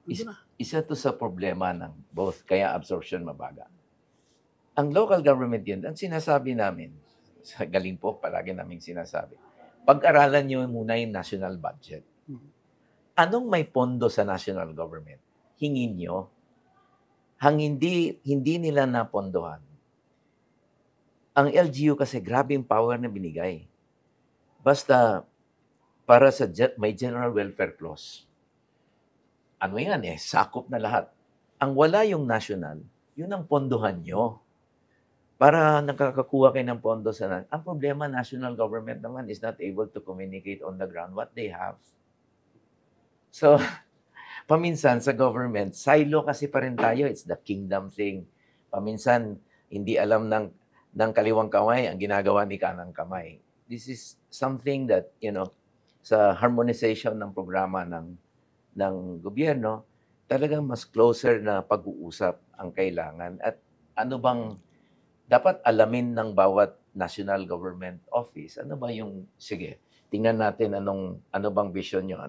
Ito Is na. isa 'to sa problema ng both, kaya absorption mabagal. Ang local government din, ang sinasabi namin, sa galing po palagi naming sinasabi, pag-aralan niyo muna yung national budget. Mhm. Anong may pondo sa national government? Hingin niyo. Ang hindi nila napondohan, ang LGU kasi grabeng power na binigay. Basta para sa may general welfare clause. Ano yan eh, sakop na lahat. Ang wala yung national, yun ang pondohan nyo. Para nakakakuha kayo ng pondo sa... Ang problema, national government naman is not able to communicate on the ground what they have. So, paminsan sa government, silo kasi pa rin tayo. It's the kingdom thing. Paminsan, hindi alam ng kaliwang kamay ang ginagawa ni kanang kamay. This is something that, sa harmonization ng programa ng gobyerno, talagang mas closer na pag-uusap ang kailangan. At ano bang dapat alamin ng bawat national government office? Ano ba yung, sige, tingnan natin ano bang vision nyo?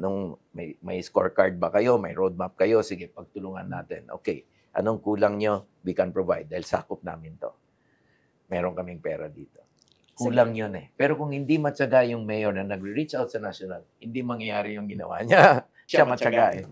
May scorecard ba kayo? May roadmap kayo? Sige, pagtulungan natin. Okay, anong kulang nyo? We can provide dahil sakop namin to. Meron kaming pera dito. Kulang yun eh. Pero kung hindi matyaga yung mayor na nagre-reach out sa national, hindi mangyayari yung ginawa niya. Siya matyaga eh.